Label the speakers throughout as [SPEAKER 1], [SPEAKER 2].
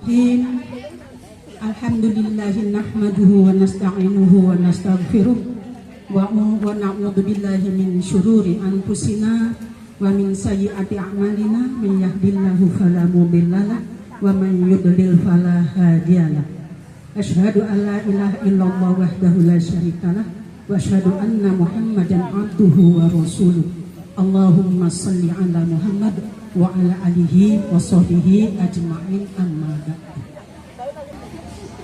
[SPEAKER 1] Bismillahirrahmanirrahim. Alhamdulillahi nahmaduhu wa nasta'inuhu wa nastaghfiruh wa na'udzu billahi min syururi anfusina wa min sayyiati a'malina may yahdihillahu fala mudhillalah wa man yudlil fala hadiyalah. Asyhadu an la ilaha illallah wahdahu la syarikalah wa asyhadu anna Muhammadan abduhu wa rasuluh. Allahumma shalli ala Muhammad wa ala alihi wa sahbihi ajma'in, amma ba'du.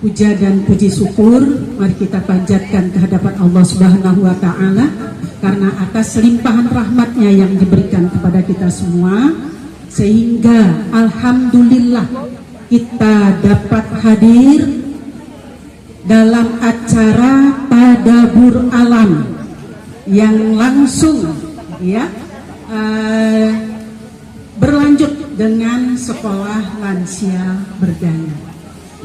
[SPEAKER 1] Puja dan puji syukur mari kita panjatkan ke hadapan Allah Subhanahu wa taala karena atas limpahan rahmatnya yang diberikan kepada kita semua, sehingga alhamdulillah kita dapat hadir dalam acara Tadabbur Alam yang langsung berlanjut dengan sekolah lansia berdaya.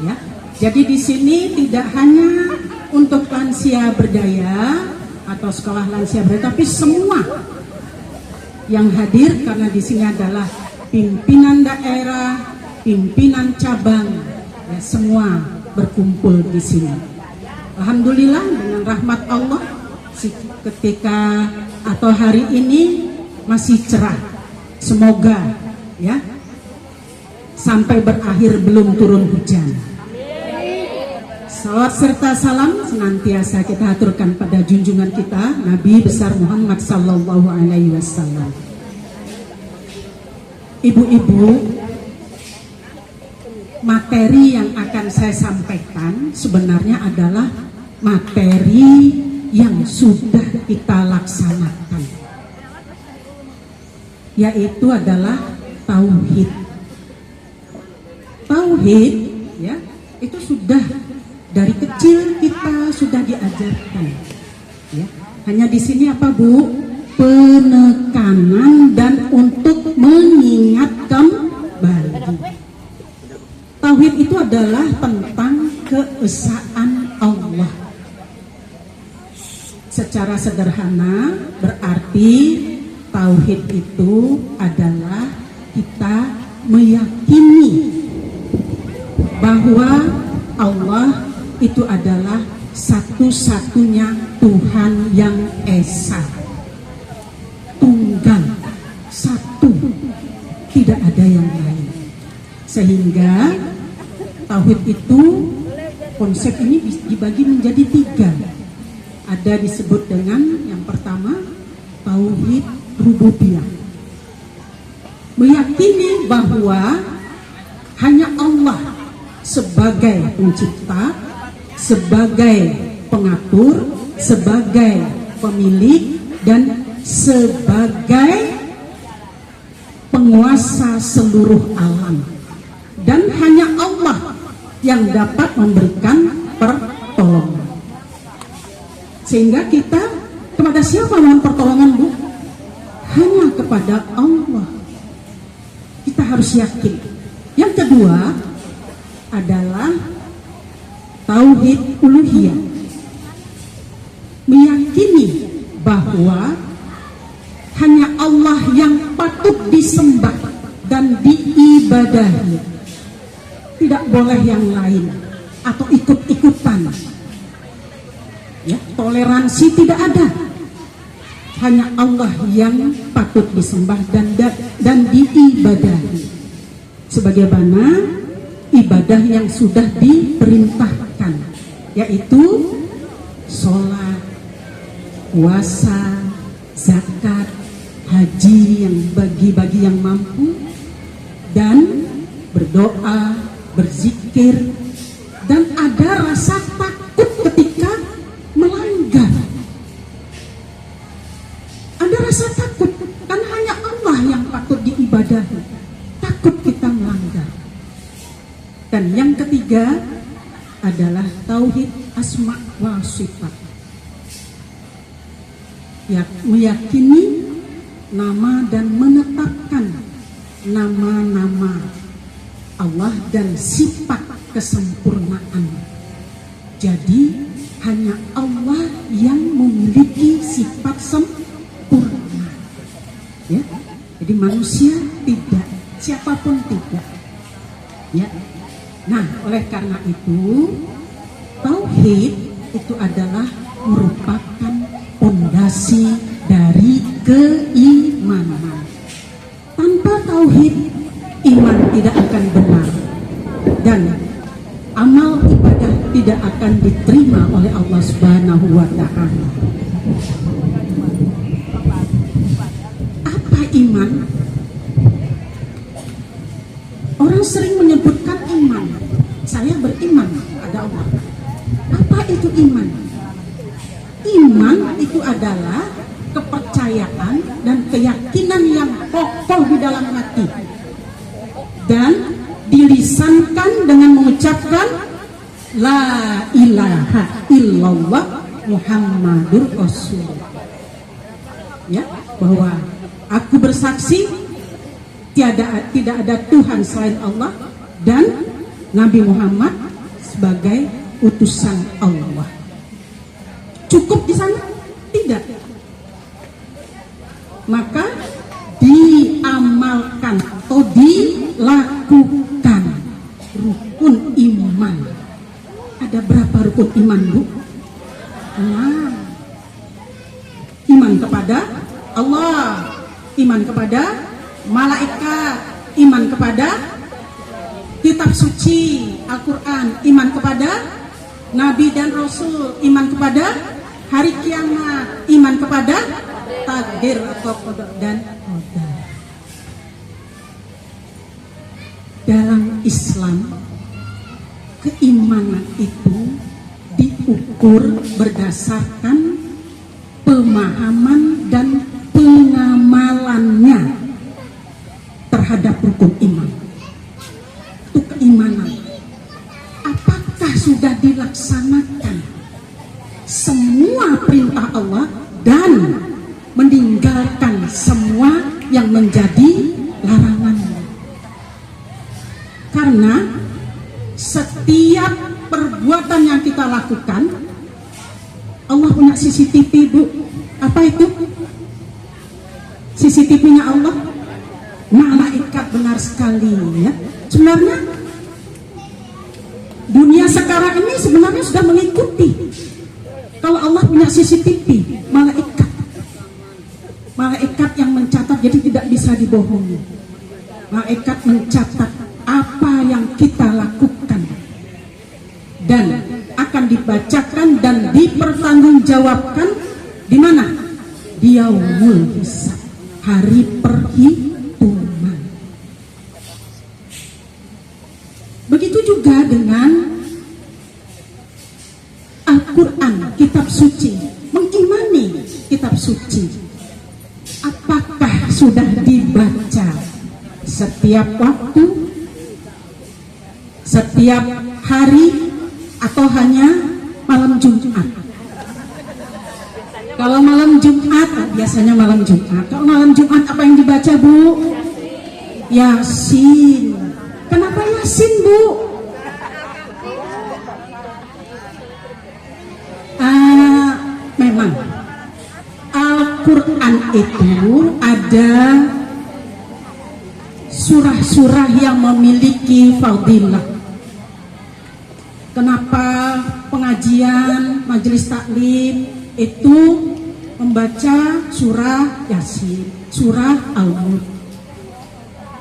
[SPEAKER 1] Ya, jadi di sini tidak hanya untuk lansia berdaya atau sekolah lansia berdaya, tapi semua yang hadir karena di sini adalah pimpinan daerah, pimpinan cabang, ya, semua berkumpul di sini. Alhamdulillah dengan rahmat Allah ketika atau hari ini masih cerah. Semoga ya sampai berakhir belum turun hujan. Salawat serta salam senantiasa kita aturkan pada junjungan kita Nabi besar Muhammad sallallahu alaihi wasallam. Ibu-ibu, materi yang akan saya sampaikan sebenarnya adalah materi yang sudah kita laksanakan, yaitu adalah tauhid. Tauhid ya, itu sudah dari kecil kita sudah diajarkan. Ya. Hanya di sini apa Bu? Penekanan dan untuk mengingatkan kembali. Tauhid itu adalah tentang keesaan Allah. Secara sederhana berarti tauhid itu adalah kita meyakini bahwa Allah itu adalah satu-satunya Tuhan yang esa, tunggal, satu, tidak ada yang lain. Sehingga tauhid itu, konsep ini dibagi menjadi tiga. Ada disebut dengan yang pertama tauhid rububiyah, meyakini bahwa hanya Allah sebagai pencipta, sebagai pengatur, sebagai pemilik, dan sebagai penguasa seluruh alam, dan hanya Allah yang dapat memberikan pertolongan. Sehingga kita kepada siapa mohon pertolongan Bu? Hanya kepada Allah. Kita harus yakin. Yang kedua adalah tauhid uluhiyah, meyakini bahwa hanya Allah yang patut disembah dan diibadahi, tidak boleh yang lain atau ikut-ikutan. Ya, toleransi tidak ada. Hanya Allah yang patut disembah dan diibadahi. Sebagaimana ibadah yang sudah diperintahkan, yaitu sholat, puasa, zakat, haji yang bagi yang mampu, dan berdoa, berzikir, dan ada rasa takut ketika melanggar. Ada rasa takut, kan hanya Allah yang patut diibadahi. Takut kita melanggar. Dan yang ketiga adalah tauhid asma wa sifat, ya, meyakini nama dan menetapkan nama-nama Allah dan sifat kesempurnaan. Jadi hanya Allah yang memiliki sifat sempurna. Ya, jadi manusia tidak, siapapun tidak. Ya, Nah, oleh karena itu tauhid itu adalah merupakan pondasi dari keimanan. Tanpa tauhid, iman tidak akan benar dan amal ibadah tidak akan diterima oleh Allah Subhanahu wa Ta'ala. Apa iman? Orang sering menyebutkan iman. Saya beriman pada Allah. Apa itu iman? Iman itu adalah kepercayaan dan keyakinan yang kokoh di dalam hati dan dilisankan dengan mengucapkan la ilaha illallah Muhammadur Rasulullah. Ya, bahwa aku bersaksi tidak ada Tuhan selain Allah dan Nabi Muhammad sebagai utusan Allah. Cukup di sana? Tidak. Maka diamalkan atau dilakukan rukun iman. Ada berapa rukun iman, Bu? Nah, iman kepada Allah, iman kepada malaikat, iman kepada kitab suci Al-Quran, iman kepada Nabi dan Rasul, iman kepada hari kiamat, iman kepada takdir atau qada dan qadar. Dalam Islam, keimanan itu diukur berdasarkan pemahaman dan pengamalannya terhadap rukun iman. Itu keimanan. Apakah sudah dilaksanakan semua perintah Allah dan meninggalkan semua yang menjadi larangannya? Karena setiap perbuatan yang kita lakukan, Allah punya CCTV, Bu. Apa itu? CCTV-nya Allah? Malaikat, benar sekali ya. Sebenarnya dunia sekarang ini sebenarnya sudah mengikuti. Kalau Allah punya CCTV, malaikat. Malaikat yang mencatat, jadi tidak bisa dibohongi. Malaikat mencatat apa yang kita lakukan dan akan dibacakan dan dipertanggungjawabkan di mana? Di yaumul hisab, hari perhitungan. Begitu juga dengan Al-Quran, kitab suci. Mengimani kitab suci, apakah sudah dibaca setiap waktu, setiap hari, atau hanya malam Jumat? Kalau malam Jumat, biasanya malam Jumat. Kalau malam Jumat apa yang dibaca, Bu? Yasin. Kenapa Yasin, Bu? Memang Al-Quran itu ada surah-surah yang memiliki fadilah. Kenapa pengajian majelis taklim itu membaca surah Yasin, surah Al-Mulk?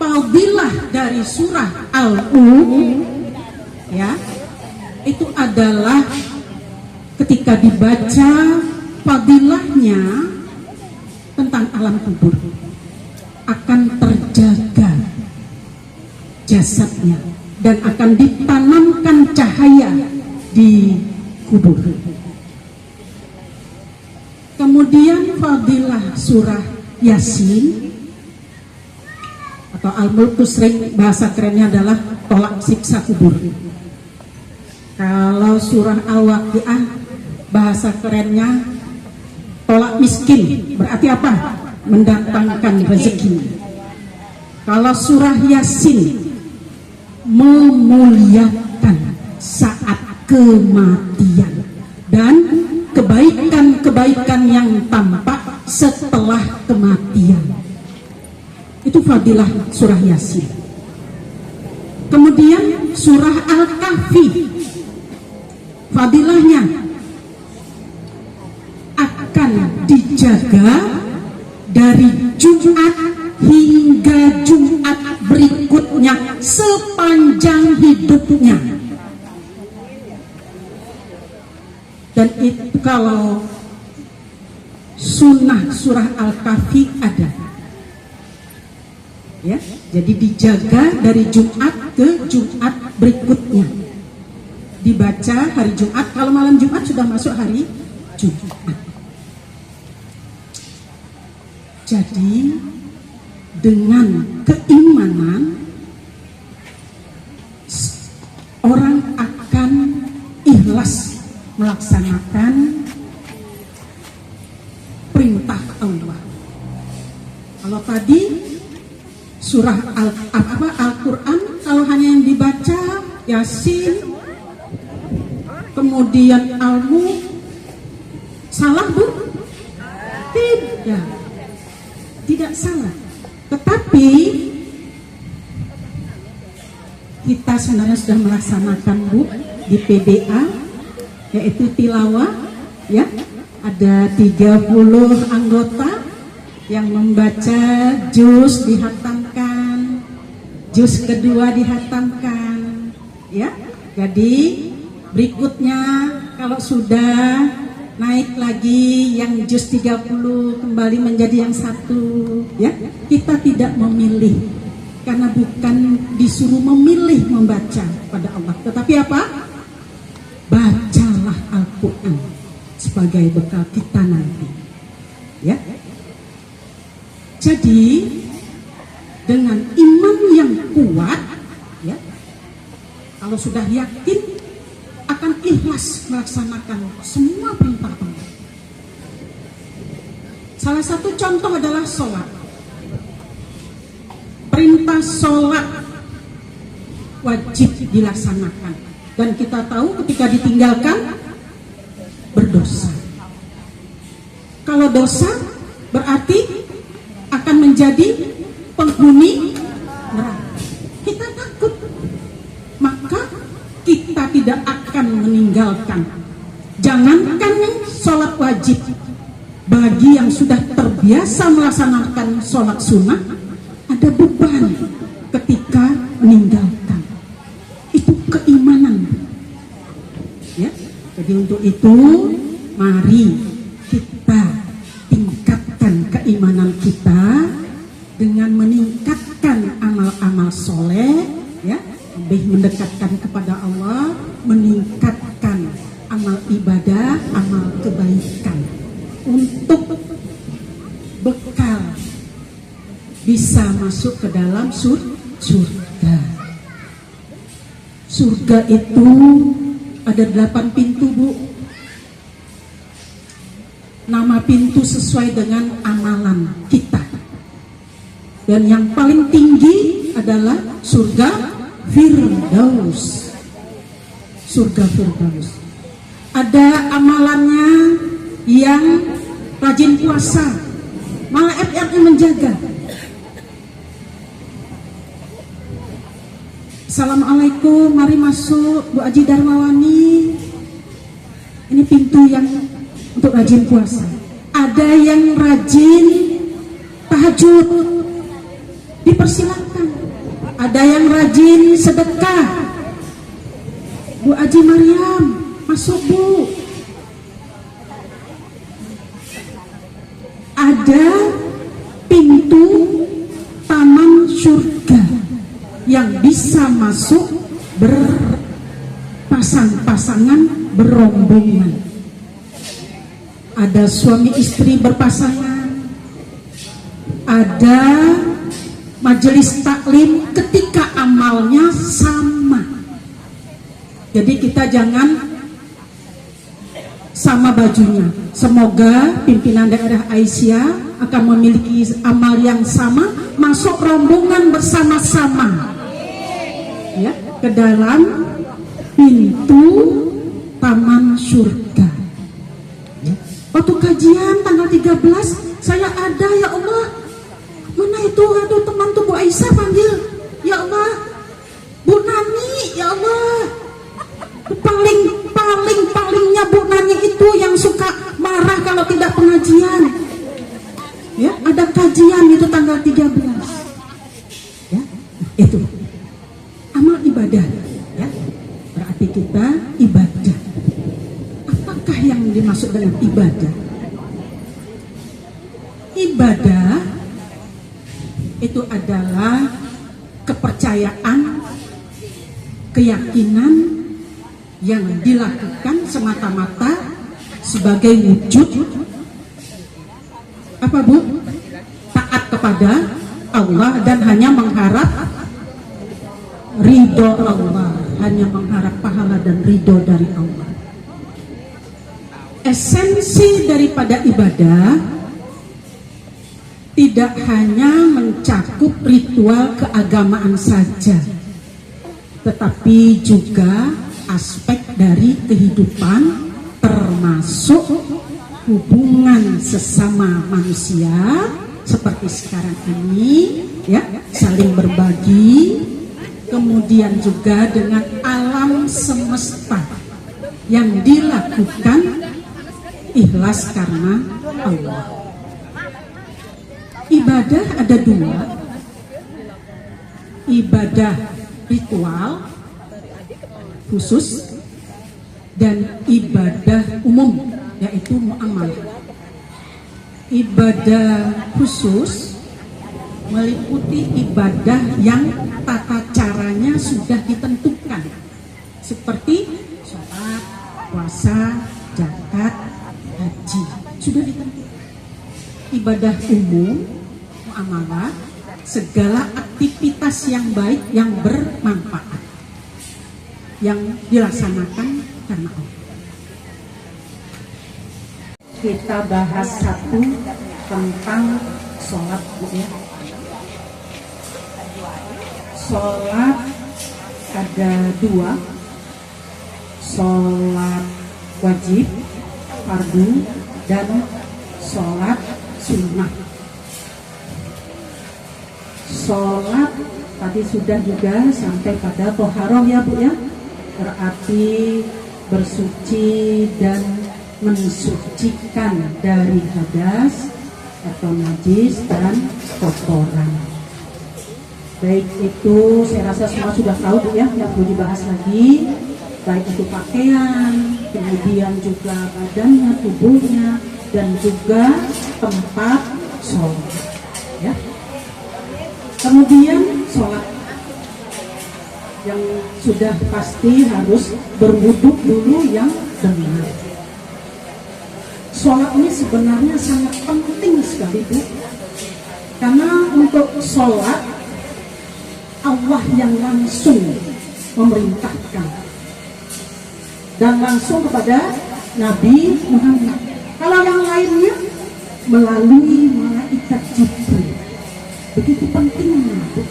[SPEAKER 1] Fadilah dari surah Al-Mulk ya, itu adalah ketika dibaca, fadilahnya tentang alam kubur, akan terjaga jasadnya dan akan ditanamkan cahaya di kubur. Kemudian fadilah surah Yasin atau Al-Mulk, sering bahasa kerennya adalah tolak siksa kubur. Kalau surah Al-Waqiah bahasa kerennya tolak miskin, berarti apa? Mendatangkan rezeki. Kalau surah Yasin memuliakan saat kematian dan kebaikan-kebaikan yang tampak setelah kematian. Itu fadilah surah Yasin. Kemudian surah Al-Kahfi. Fadilahnya akan dijaga dari Jumat hingga Jumat berikutnya sepanjang hidupnya. Dan itu kalau sunnah surah Al-Kahfi ada, ya, jadi dijaga dari Jumat ke Jumat berikutnya, dibaca hari Jumat. Kalau malam Jumat sudah masuk hari Jumat. Jadi dengan keimanan orang akan ikhlas melaksanakan perintah Allah. Kalau tadi surah Al-Quran, kalau hanya yang dibaca Yasin, kemudian Al-Mulk, salah Bu? Tidak salah. Tetapi kita sebenarnya sudah melaksanakan Bu di PDA, yaitu tilawah, ya. Ada 30 anggota yang membaca juz dihatamkan, juz kedua dihatamkan, ya. Jadi berikutnya kalau sudah naik lagi yang juz 30 kembali menjadi yang satu, ya. Kita tidak memilih karena bukan disuruh memilih membaca pada Allah, tetapi apa? Bacalah Al-Quran sebagai bekal kita nanti, ya. Jadi dengan iman yang kuat, ya, kalau sudah yakin akan ikhlas melaksanakan semua perintah Allah. Salah satu contoh adalah sholat. Perintah sholat wajib dilaksanakan, dan kita tahu ketika ditinggalkan berdosa. Kalau dosa berarti akan menjadi penghuni neraka. Kita takut, maka kita tidak akan meninggalkan. Jangankan sholat wajib, bagi yang sudah terbiasa melaksanakan sholat sunnah, ada beban ketika meninggalkan. Itu keimanan, ya. Jadi untuk itu mari kita tingkatkan keimanan kita dengan meningkatkan amal-amal soleh, ya, lebih mendekatkan kepada Allah, meningkatkan amal ibadah, amal kebaikan untuk bekal bisa masuk ke dalam surga. Surga itu ada 8 pintu Bu. Nama pintu sesuai dengan amalan kita. Dan yang paling tinggi adalah surga Firdaus. Surga Firdaus. Ada amalannya yang rajin puasa, malah FRI menjaga. Assalamualaikum, mari masuk Bu Aji Darmawani. Ini pintu yang untuk rajin puasa. Ada yang rajin tahajud, dipersilakan. Ada yang rajin sedekah. Bu Aji Mariam, masuk Bu. Ada pintu taman surga yang bisa masuk berpasang-pasangan, berombongan. Ada suami istri berpasangan, ada majelis taklim ketika amalnya sama. Jadi kita jangan sama bajunya. Semoga pimpinan daerah Aisyah akan memiliki amal yang sama, masuk rombongan bersama-sama, ya, ke dalam pintu taman surga. Ya. Waktu kajian tanggal 13 saya ada, ya Allah, mana itu? Aduh, teman tuh Bu Aisyah panggil, ya Allah, Bu Nani, ya Palingnya Bu Nani itu yang suka marah kalau tidak pengajian. Ya, ada kajian itu tanggal 13. Ya, itu amal ibadah. Ya, berarti kita ibadah. Apakah yang dimaksud dengan ibadah? Ibadah itu adalah kepercayaan, keyakinan yang dilakukan semata-mata sebagai wujud apa Bu? Taat kepada Allah dan hanya mengharap ridho Allah, hanya mengharap pahala dan ridho dari Allah. Esensi daripada ibadah tidak hanya mencakup ritual keagamaan saja, tetapi juga aspek dari kehidupan, termasuk hubungan sesama manusia seperti sekarang ini, ya, saling berbagi, kemudian juga dengan alam semesta yang dilakukan ikhlas karena Allah. Ibadah ada dua, ibadah ritual khusus dan ibadah umum, yaitu muamalah. Ibadah khusus meliputi ibadah yang tata caranya sudah ditentukan, seperti sholat, puasa, zakat, haji, sudah ditentukan. Ibadah umum, muamalah, segala aktivitas yang baik yang bermanfaat yang dilaksanakan karena Allah. Kita bahas satu tentang sholat, ya. Sholat ada dua, sholat wajib, fardu, dan sholat sunnah. Sholat tadi sudah juga sampai pada toharoh, ya Bu, ya. Berarti bersuci dan mensucikan dari hadas atau najis dan kotoran. Baik itu saya rasa semua sudah tahu Bu, ya, nggak perlu dibahas lagi. Baik itu pakaian, kemudian juga badannya, tubuhnya, dan juga tempat sholat, ya. Kemudian sholat yang sudah pasti harus berwuduk dulu yang benar. Sholat ini sebenarnya sangat penting sekali Bu, karena untuk sholat Allah yang langsung memerintahkan dan langsung kepada Nabi Muhammad. Kalau yang lainnya melalui malaikat Jibril. Begitu pentingnya Bu.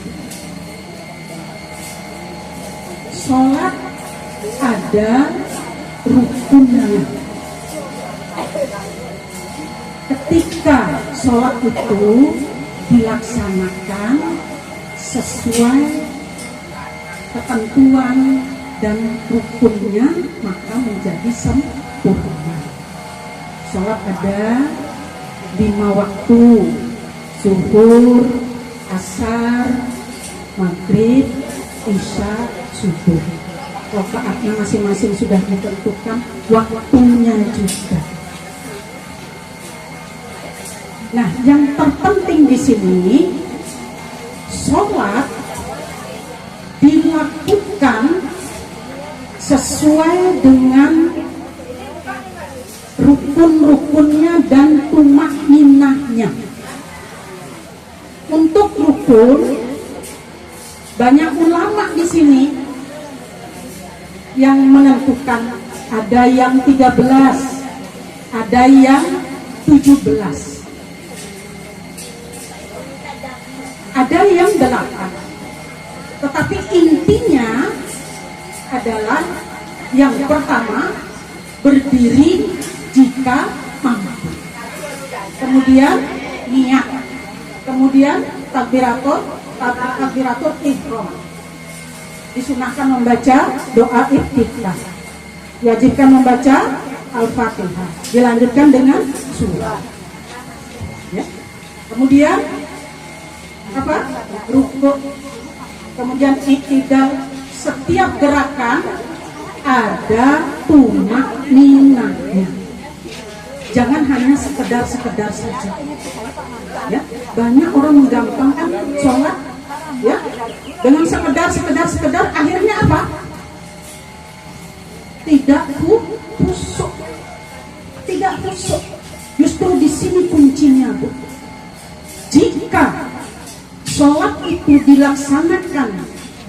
[SPEAKER 1] Sholat ada rukunnya. Ketika sholat itu dilaksanakan sesuai ketentuan dan rukunnya, maka menjadi sempurna. Sholat ada 5 waktu: zuhur, asar, maghrib, isya, subuh. Rakaatnya masing-masing sudah ditentukan, waktunya juga. Nah, yang terpenting di sini, sholat dilakukan sesuai dengan rukun-rukunnya dan tumakninahnya. Untuk rukun, banyak ulama di sini yang menentukan, ada yang 13, ada yang 17, ada yang 8. Tetapi intinya adalah yang pertama, berdiri jika mampu, kemudian niat, kemudian takbiratul ihram, disunahkan membaca doa iftitah, Diwajibkan membaca Al-Fatihah. Dilanjutkan dengan surah. Ya. Kemudian apa? Rukuk. Kemudian i'tidal. Setiap gerakan ada tumakninahnya. Jangan hanya sekedar saja. Ya, banyak orang menggampangkan sholat, ya, dengan sekedar, akhirnya apa? Tidak khusyuk. Justru di sini kuncinya, Bu. Jika sholat itu dilaksanakan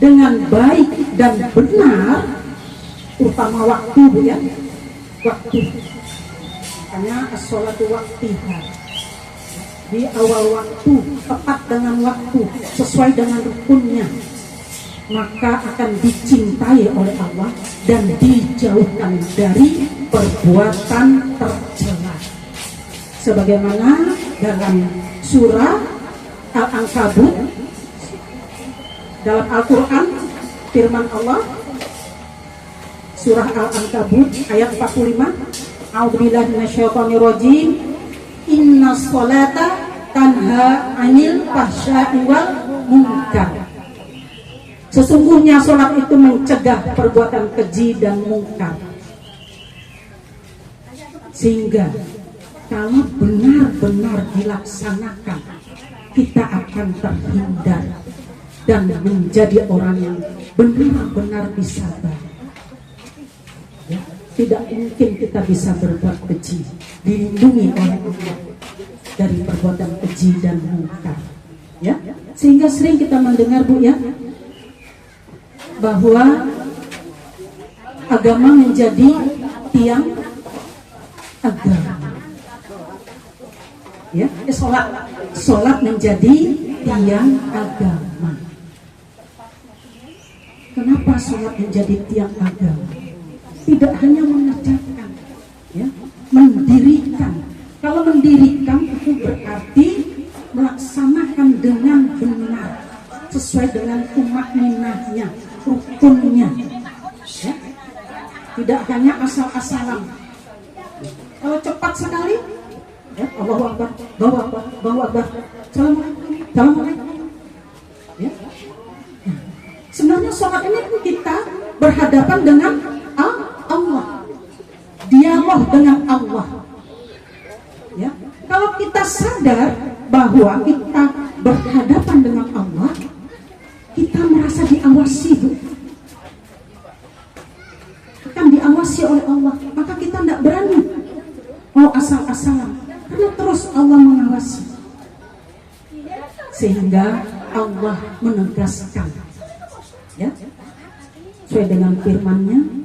[SPEAKER 1] dengan baik dan benar, terutama waktu, Bu, ya, waktu. Makanya as-sholatu waqtiha, di awal waktu, tepat dengan waktu, sesuai dengan rukunnya, maka akan dicintai oleh Allah dan dijauhkan dari perbuatan tercela. Sebagaimana dalam surah Al-Ankabut, dalam Al-Quran, firman Allah, surah Al-Ankabut ayat 45, A'udzubillahi minasyaitonirrajim. Innas sholata tanha 'anil fahsya'i wal munkar. Sesungguhnya sholat itu mencegah perbuatan keji dan mungkar. Sehingga kalau benar-benar dilaksanakan, kita akan terhindar dan menjadi orang yang benar-benar disabar. Ya, tidak mungkin kita bisa berbuat keji, dilindungi oleh Allah dari perbuatan keji dan mungkar. Ya, sehingga sering kita mendengar, Bu, ya, bahwa agama menjadi tiang agama. Ya, sholat menjadi tiang agama. Kenapa sholat menjadi tiang agama? Tidak hanya mengerjakan, ya, mendirikan. Kalau mendirikan itu berarti melaksanakan dengan benar, sesuai dengan tumakninahnya, rukunnya. Ya. Tidak hanya asal-asalan. Kalau cepat sekali, ya, Allahu Akbar, Allahu Akbar, Assalamualaikum. Ya. Nah, sebenarnya sholat ini kita berhadapan dengan Allah, dialog dengan Allah. Ya, kalau kita sadar bahwa kita berhadapan dengan Allah, kita merasa diawasi, Bu. Akan diawasi oleh Allah, maka kita tidak berani mau asal-asalan, karena terus Allah mengawasi. Sehingga Allah menegaskan, ya, sesuai dengan firman-Nya,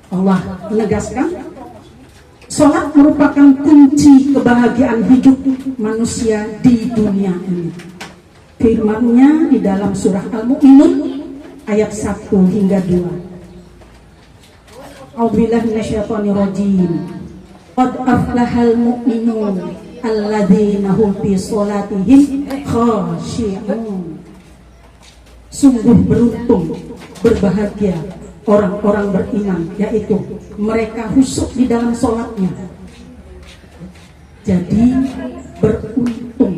[SPEAKER 1] Allah menegaskan, sholat merupakan kunci kebahagiaan hidup manusia di dunia ini. Firman-Nya di dalam surah Al-Mu'minun ayat 1 hingga 2. A'udzubillahi minasyaitonirrajim. Qad aflahal mu'minun alladzina hum fi sholatihim khashi'un. Sungguh beruntung, berbahagia orang-orang beriman, yaitu mereka khusyuk di dalam sholatnya. Jadi beruntung,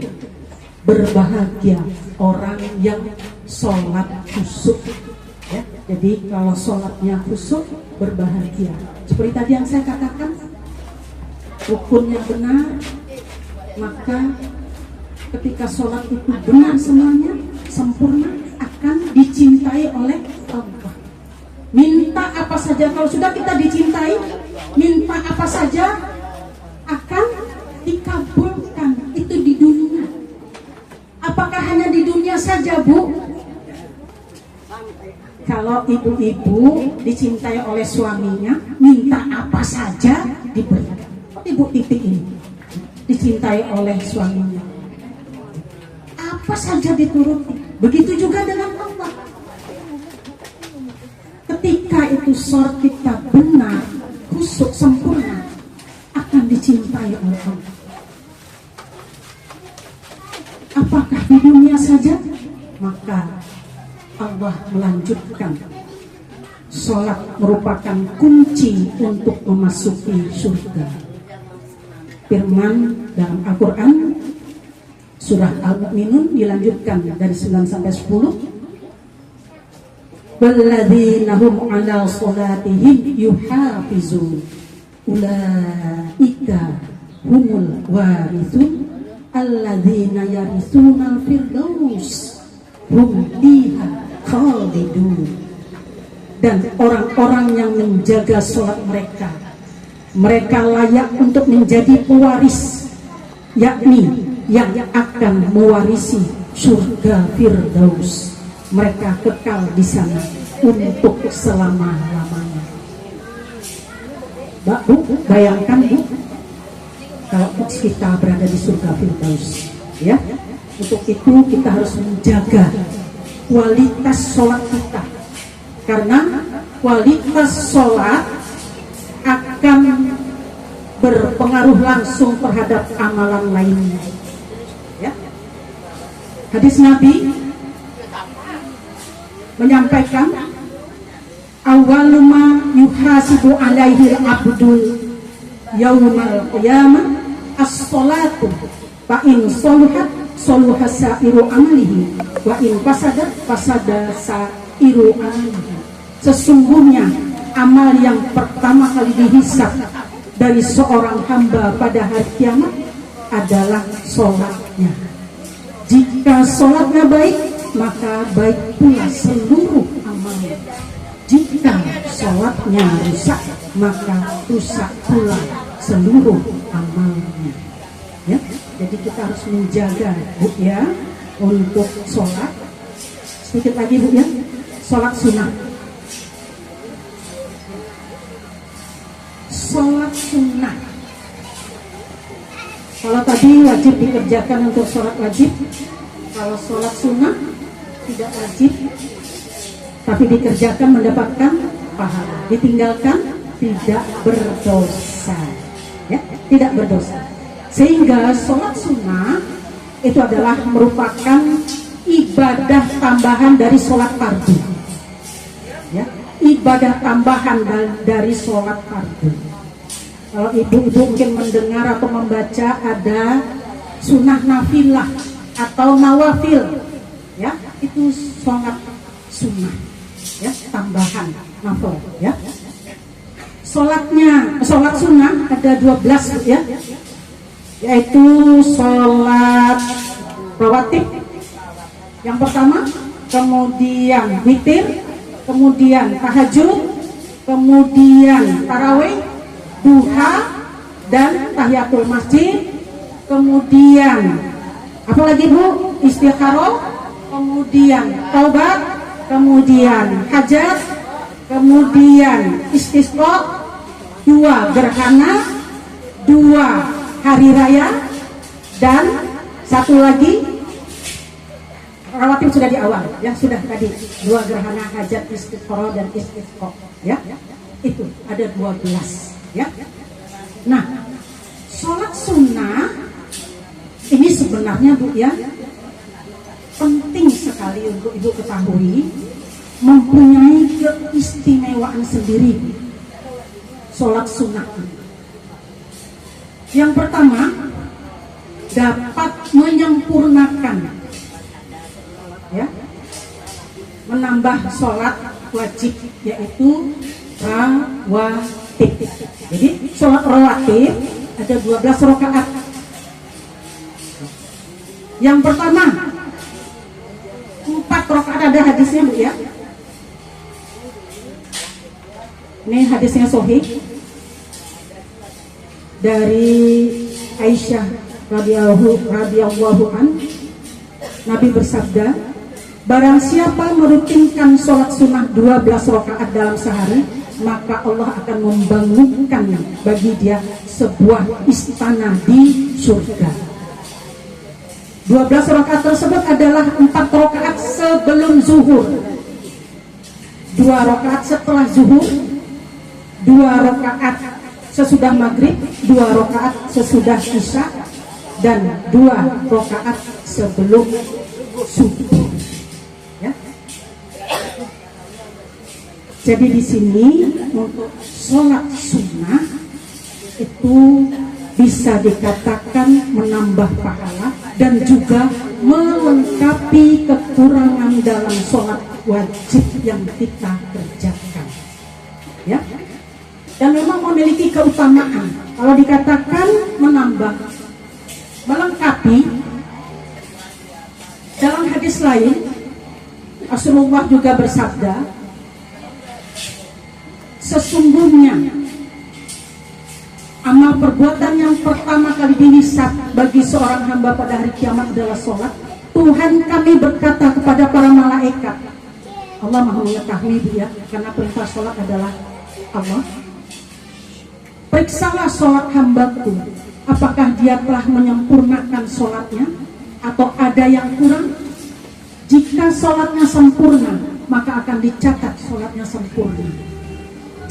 [SPEAKER 1] berbahagia orang yang sholat khusyuk. Ya, jadi kalau sholatnya khusyuk, berbahagia. Seperti tadi yang saya katakan, rukunnya benar, maka ketika sholat itu benar semuanya, sempurna, akan dicintai oleh Allah. Minta apa saja, kalau sudah kita dicintai, minta apa saja akan dikabulkan. Itu di dunia. Apakah hanya di dunia saja, Bu? Kalau ibu-ibu dicintai oleh suaminya, minta apa saja diberikan. Ibu titik ini dicintai oleh suaminya, apa saja dituruti. Begitu juga dengan Allah. Ketika itu sholat kita benar, khusyuk, sempurna, akan dicintai oleh Allah. Apakah di dunia saja? Maka Allah melanjutkan sholat merupakan kunci untuk memasuki surga. Firman dalam Al-Quran surah Al-Mu'minun dilanjutkan dari 9 sampai 10. Walladzina hum 'ala sholatihim yuhafizun ulaika humul warithun alladzina yaritsunal firdaus hum fiha khalidun. Dan orang-orang yang menjaga sholat mereka layak untuk menjadi pewaris, yakni yang akan mewarisi surga Firdaus. Mereka kekal di sana untuk selama-lamanya. Bu, bayangkan Bu, kalau kita berada di surga Firdaus, ya. Untuk itu kita harus menjaga kualitas sholat kita, karena kualitas sholat akan berpengaruh langsung terhadap amalan lainnya. Ya. Hadis Nabi menyampaikan, awaluma yuhasibu alaihi abdul yaumal qiyamah as-salatu fa in soluhat soluha sa'iru amalihi wa in fasada sa'iru amalihi. Sesungguhnya amal yang pertama kali dihisab dari seorang hamba pada hari kiamat adalah sholatnya. Jika sholatnya baik, maka baik pula seluruh amalnya. Jika sholatnya rusak, maka rusak pula seluruh amalnya. Ya, jadi kita harus menjaga, Bu, ya, untuk sholat. Sedikit lagi, Bu, ya, sholat sunnah. Sholat sunnah. Kalau tadi wajib dikerjakan untuk sholat wajib, kalau sholat sunnah tidak wajib, tapi dikerjakan mendapatkan pahala. Ditinggalkan tidak berdosa, ya, tidak berdosa. Sehingga sholat sunnah itu adalah merupakan ibadah tambahan dari sholat fardu, ya, ibadah tambahan dari sholat fardu. Kalau ibu-ibu mungkin mendengar atau membaca ada sunnah nafilah atau nawafil, ya, itu sholat sunnah, ya, tambahan nafil, ya. Sholat sunnah ada 12, ya, yaitu sholat rawatib yang pertama, kemudian witir, kemudian tahajud, kemudian tarawih, duha, dan tahiyatul masjid, kemudian apa lagi, Bu? Istikharah, kemudian taubat, kemudian hajat, kemudian istisqa, 2 gerhana, 2 hari raya, dan 1 lagi rawatib sudah di awal, ya, sudah tadi 2 gerhana, hajat, istikharah, dan istisqa, ya. Itu ada 12, ya. Nah, sholat sunnah ini sebenarnya, Bu, ya, penting sekali untuk Ibu ketahui, mempunyai keistimewaan sendiri sholat sunnah. Yang pertama, dapat menyempurnakan, ya, menambah sholat wajib, yaitu rawatib. Jadi sholat rawatib ada 12 rakaat. Yang pertama 4 rakaat, ada hadisnya, Bu, ya. Ini hadisnya sahih dari Aisyah radhiyallahu an. Nabi bersabda, barang siapa merutinkan sholat sunnah 12 rakaat dalam sehari, maka Allah akan membangunkan bagi dia sebuah istana di surga. 12 rakaat tersebut adalah 4 rakaat sebelum zuhur, 2 rakaat setelah zuhur, 2 rakaat sesudah maghrib, 2 rakaat sesudah isya, dan 2 rakaat sebelum subuh, ya. Jadi di sini untuk sholat sunnah itu bisa dikatakan menambah pahala dan juga melengkapi kekurangan dalam sholat wajib yang kita kerjakan. Ya, dan memang memiliki keutamaan. Kalau dikatakan menambah, melengkapi, dalam hadis lain Rasulullah juga bersabda, sesungguhnya amal perbuatan yang pertama kali dihisab bagi seorang hamba pada hari kiamat adalah sholat. Tuhan kami berkata kepada para malaikat, Allah maha mengetahui dia, karena perintah sholat adalah Allah. Periksalah sholat hambaku, apakah dia telah menyempurnakan sholatnya atau ada yang kurang. Jika sholatnya sempurna, maka akan dicatat sholatnya sempurna.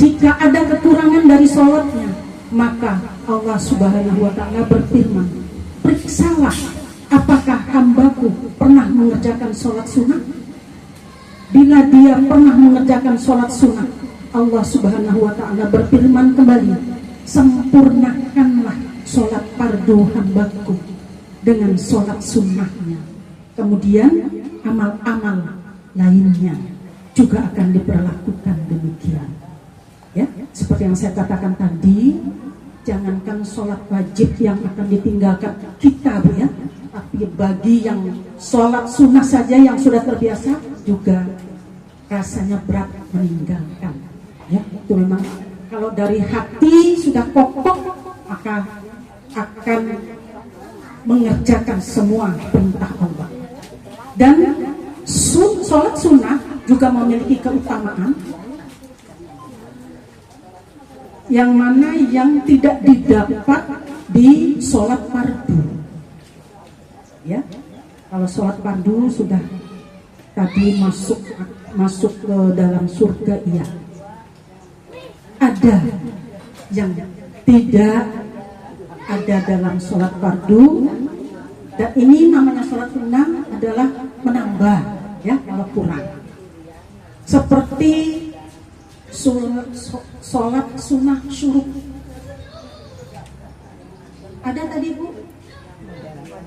[SPEAKER 1] Jika ada kekurangan dari sholatnya, maka Allah Subhanahu wa Ta'ala berfirman, periksalah apakah hambaku pernah mengerjakan sholat sunnah. Bila dia pernah mengerjakan sholat sunnah, Allah Subhanahu wa Ta'ala berfirman kembali, sempurnakanlah sholat fardu hambaku dengan sholat sunnahnya. Kemudian amal-amal lainnya juga akan diperlakukan demikian. Ya, seperti yang saya katakan tadi, jangankan sholat wajib yang akan ditinggalkan kita, Bu, ya, tapi bagi yang sholat sunnah saja yang sudah terbiasa juga rasanya berat meninggalkan. Ya, itu memang kalau dari hati sudah kokoh, maka akan mengerjakan semua perintah Allah. Dan sholat sunnah juga memiliki keutamaan yang mana yang tidak didapat di sholat fardu. Ya, kalau sholat fardu sudah tadi masuk ke dalam surga, iya. Ada yang tidak ada dalam sholat fardu, dan ini namanya sholat sunnah adalah menambah, ya, kalau kurang. Seperti sholat sunnah syuruk. Ada tadi, Bu?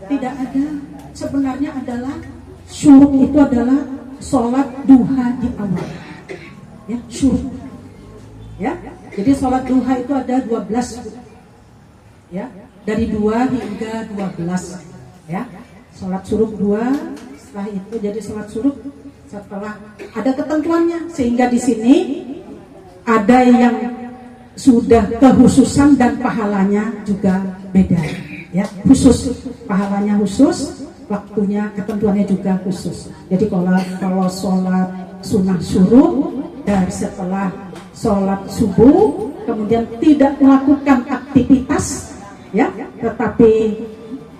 [SPEAKER 1] Tidak ada. Sebenarnya adalah syuruk itu adalah sholat duha di awal. Ya, syuruk. Ya, jadi sholat duha itu ada 12. Ya, dari 2 hingga 12. Ya, sholat syuruk 2, setelah itu jadi sholat syuruk setelah ada ketentuannya, sehingga di sini ada yang sudah kekhususan dan pahalanya juga beda, ya, khusus, pahalanya khusus, waktunya ketentuannya juga khusus. Jadi kalau sholat sunnah syuruk dan setelah sholat subuh kemudian tidak melakukan aktivitas, ya, tetapi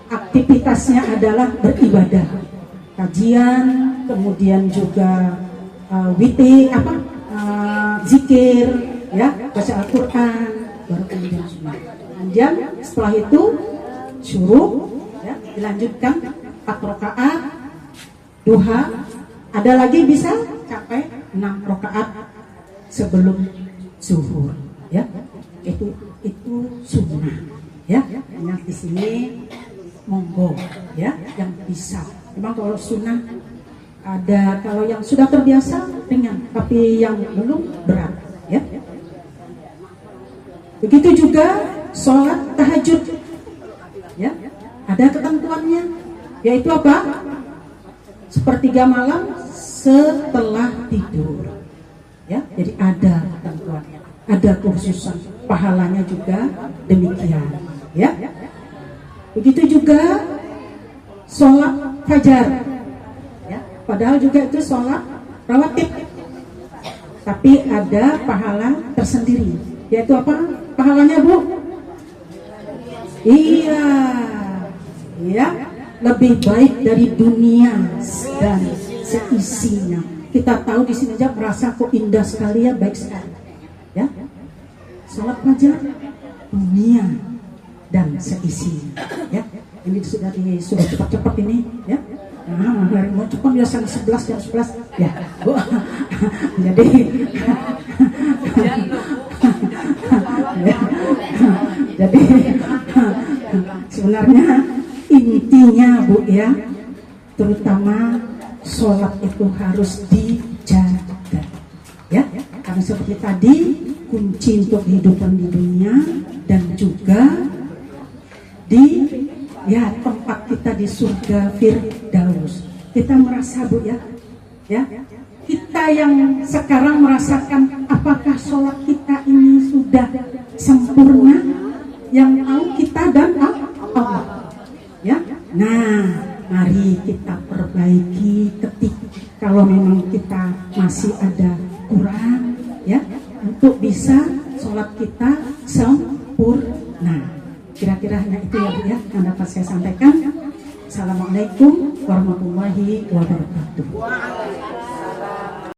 [SPEAKER 1] aktivitasnya adalah beribadah, kajian, kemudian juga zikir, ya, baca Al-Quran, baru kemudian sunnah. Kemudian setelah itu syuruk, ya, dilanjutkan 4 rakaat duha, ada lagi bisa capai 6 rakaat sebelum zuhur, ya, itu sunnah, ya. Yang di sini monggo, ya, yang bisa. Memang kalau sunnah ada, kalau yang sudah terbiasa ringan, tapi yang belum berat, ya. Begitu juga sholat tahajud, ya, ada ketentuannya, yaitu apa? Sepertiga malam setelah tidur, ya. Jadi ada ketentuannya, ada khususan, pahalanya juga demikian, ya. Begitu juga sholat fajar, ya, padahal juga itu sholat rawatib, tapi ada pahala tersendiri, yaitu apa pahalanya, Bu? Iya, ya, lebih baik dari dunia dan seisinya. Kita tahu di sini aja merasa kok indah sekali, ya, baik sekali, ya. Sholat fajar, dunia dan seisinya, ya. Ini sudah cepat-cepat ini, ya. Nah, hari mau cepat biasanya 11 jam 11 Ya, Bu. Jadi jadi sebenarnya intinya Bu ya, terutama sholat itu harus dijaga ya, karena seperti tadi kunci untuk kehidupan di dunia dan juga di ya tempat kita di surga Firdaus. Kita merasa Bu ya, kita yang sekarang merasakan apakah sholat kita ini sudah sempurna, yang tahu kita dan Allah ya. Nah, mari kita perbaiki kalau memang kita masih ada kurang ya, untuk bisa sholat kita sempurna. Kira-kira hanya itu ya Bu ya yang dapat saya sampaikan. Assalamualaikum warahmatullahi wabarakatuh.